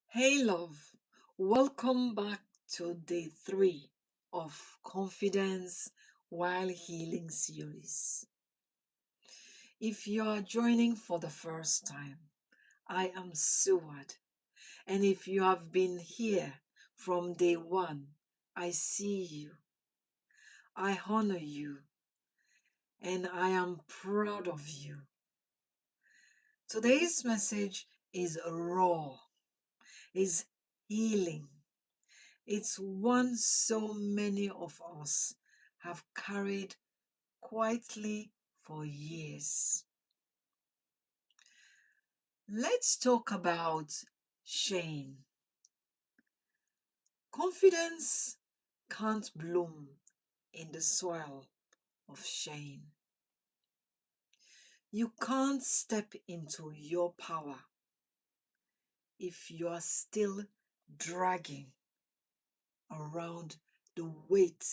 Hey, love. Welcome back to day 3 of Confidence While Healing series. If you are joining for the first time, I am Suad. And if you have been here from day 1, I see you, I honor you, and I am proud of you. Today's message is raw, is healing. It's one so many of us have carried quietly for years. Let's talk about shame. Confidence can't bloom in the soil of shame. You can't step into your power if you are still dragging around the weight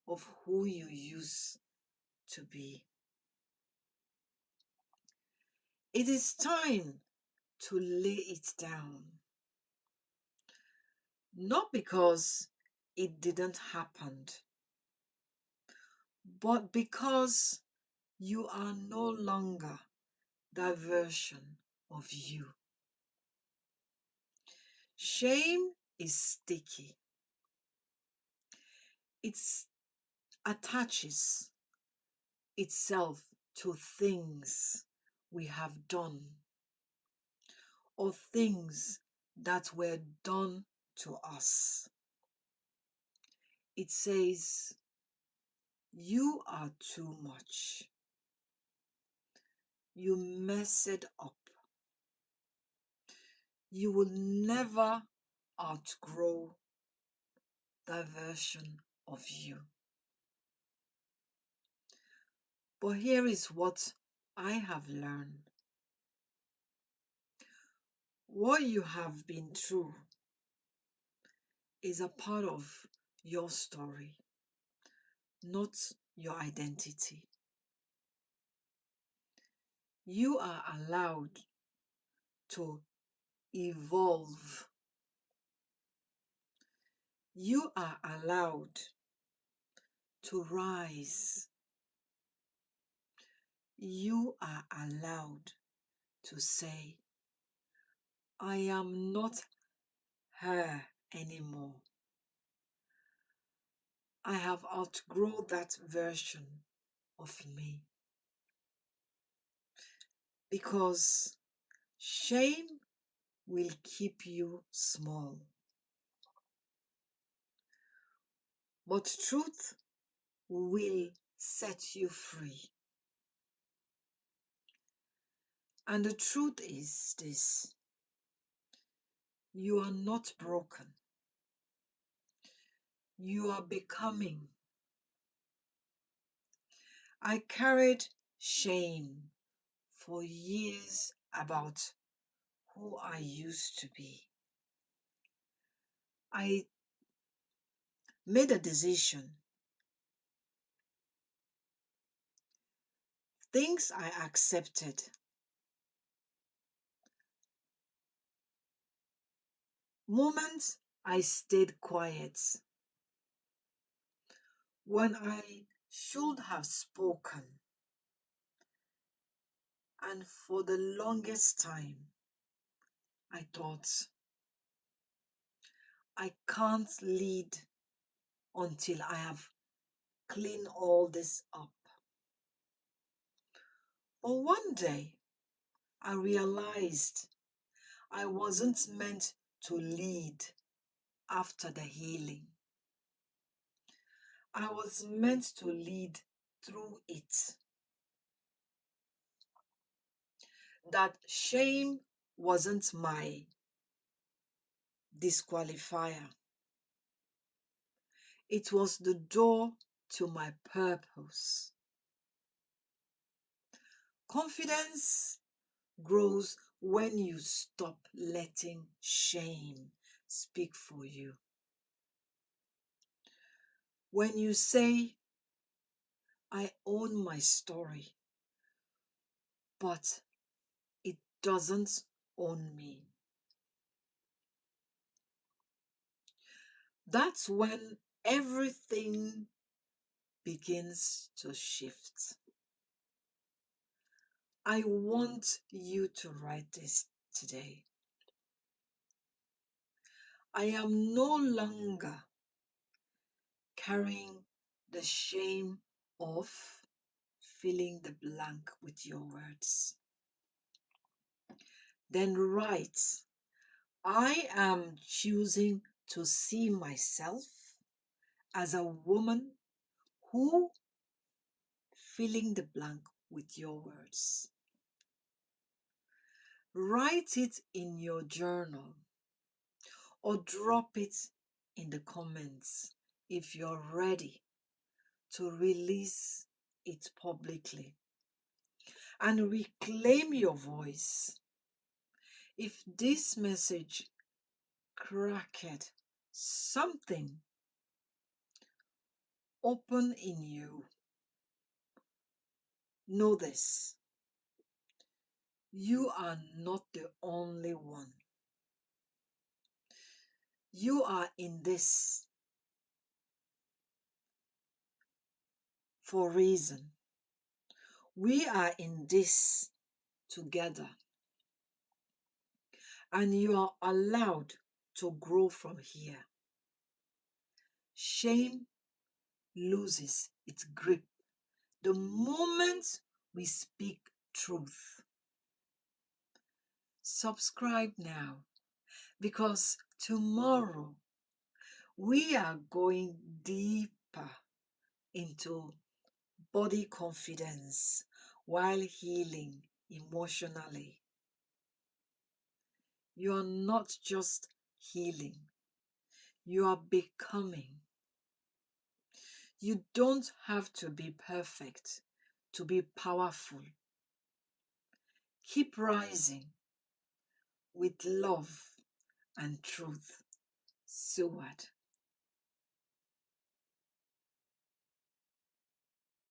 of who you used to be. It is time to lay it down. Not because it didn't happen, but because you are no longer that version of you. Shame is sticky. It attaches itself to things we have done or things that were done to us. It says, you are too much. You mess it up. You will never outgrow that version of you. But here is what I have learned. What you have been through is a part of your story, not your identity. You are allowed to evolve. You are allowed to rise. You are allowed to say, I am not her anymore. I have outgrown that version of me. Because shame will keep you small. But truth will set you free. And the truth is this: you are not broken. You are becoming. I carried shame for years about who I used to be. I made a decision. Things I accepted. Moments I stayed quiet. When I should have spoken. And for the longest time, I thought, I can't lead until I have cleaned all this up. But one day, I realized I wasn't meant to lead after the healing. I was meant to lead through it. That shame wasn't my disqualifier. It was the door to my purpose. Confidence grows when you stop letting shame speak for you. When you say, I own my story, but it doesn't own me. That's when everything begins to shift. I want you to write this today. I am no longer carrying the shame of filling the blank with your words. Then write, I am choosing to see myself as a woman who filling the blank with your words. Write it in your journal or drop it in the comments if you're ready to release it publicly and reclaim your voice. If this message cracked something open in you, know this: you are not the only one. You are in this for a reason. We are in this together, and you are allowed to grow from here. Shame loses its grip the moment we speak truth. Subscribe now, because tomorrow we are going deeper into body confidence while healing emotionally. You are not just healing, you are becoming. You don't have to be perfect to be powerful. Keep rising with love and truth. Suad.